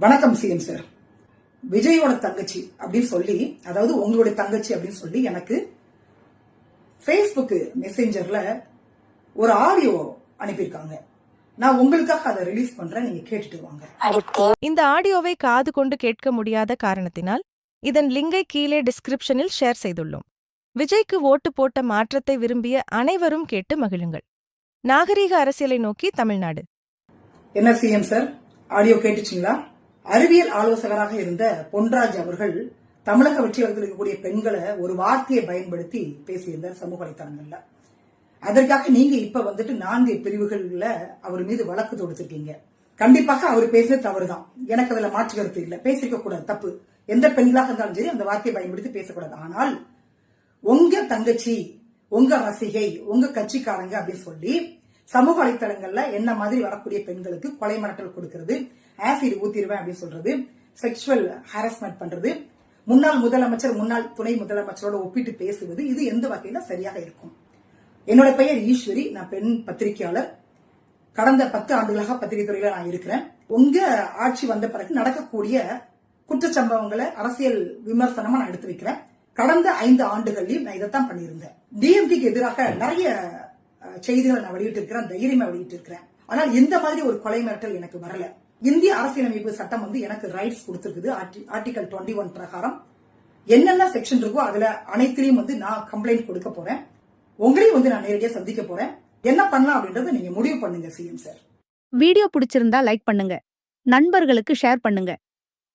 வணக்கம் CM sir. விஜயோட தங்கச்சி அப்படின்னு சொல்லி, அதாவது உங்களுடைய தங்கச்சி அப்படின்னு சொல்லி எனக்கு Facebook மெசேஞ்சர்ல ஒரு ஆடியோ அனுப்பியிருக்காங்க. நான் உங்களுக்காக அதை ரிலீஸ் பண்றேன், நீங்க கேட்டுட்டு வாங்க. இந்த ஆடியோவை காது கொண்டு கேட்க முடியாத காரணத்தினால் இதன் லிங்கை கீழே டிஸ்கிரிப்ஷனில் ஷேர் செய்துள்ளோம். விஜய்க்கு ஓட்டு போட்ட மாற்றத்தை விரும்பிய அனைவரும் கேட்டு மகிழுங்கள். நாகரீக அரசியலை நோக்கி தமிழ்நாடு. என்ன சிஎம் சார், ஆடியோ கேட்டுச்சிங்களா? அறிவியல் ஆலோசகராக இருந்த பொன்ராஜ் அவர்கள் தமிழக வெற்றியாளர்கள் இருக்கக்கூடிய பெண்களை ஒரு வார்த்தையை பயன்படுத்தி பேசியிருந்தார் சமூக வலைத்தளங்கள்ல. அதற்காக நீங்க இப்ப 4 பிரிவுகள்ல அவர் மீது வழக்கு தொடுத்திருக்கீங்க. கண்டிப்பாக அவர் பேசினது தவறுதான், எனக்கு அதுல மாற்று கருத்து இல்ல. பேசிருக்க கூடாது, தப்பு. எந்த பெண்களாக இருந்தாலும் சரி அந்த வார்த்தையை பயன்படுத்தி பேசக்கூடாது. ஆனால் உங்க தங்கச்சி, உங்க ரசிகை, உங்க கட்சிக்காரங்க அப்படின்னு சொல்லி சமூக வலைத்தளங்கள்ல என்ன மாதிரி வரக்கூடிய பெண்களுக்கு கொலை மிரட்டல் கொடுக்கிறது, ஆசிட் ஊத்திடுவேன் அப்படின்னு சொல்றது, செக்ஷுவல் ஹாரஸ்மெண்ட் பண்றது, முன்னாள் முதலமைச்சர் முன்னாள் துணை முதலமைச்சரோட ஒப்பிட்டு பேசுவது, இது எந்த வகையில சரியாக இருக்கும்? என்னோட பெயர் ஈஸ்வரி, நான் பெண் பத்திரிகையாளர். கடந்த 10 ஆண்டுகளாக பத்திரிகை துறையில நான் இருக்கிறேன். உங்க ஆட்சி வந்த பிறகு நடக்கக்கூடிய குற்றச்சம்பவங்களை அரசியல் விமர்சனமா நான் எடுத்து வைக்கிறேன். கடந்த 5 ஆண்டுகள்லயும் நான் இதைத்தான் பண்ணியிருந்தேன். டிஎம்கேக்கு எதிராக நிறைய செய்திகளை நான் வெளியிட்டு இருக்கிறேன், தைரியமா வெளியிட்டு இருக்கிறேன். ஆனால் இந்த மாதிரி ஒரு கொலை மிரட்டல் எனக்கு வரல. இந்திய அரசியலமைப்பு சட்டம் எனக்கு ரைட்ஸ் கொடுத்திருக்குது. ஆர்டிகல் 21 பிரகாரம் என்னென்ன செக்ஷன் இருக்கோ அதுல அனைத்திலையும் நான் கம்ப்ளைண்ட் கொடுக்க போறேன். உங்களையும் நான் நேரடியாக சந்திக்க போறேன். என்ன பண்ணலாம் அப்படின்றத நீங்க முடிவு பண்ணுங்க சிஎம் சார். வீடியோ பிடிச்சிருந்தா லைக் பண்ணுங்க, நண்பர்களுக்கு ஷேர் பண்ணுங்க,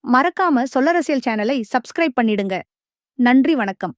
மறக்காம சொல்லரசியல் சேனலை சப்ஸ்கிரைப் பண்ணிடுங்க. நன்றி, வணக்கம்.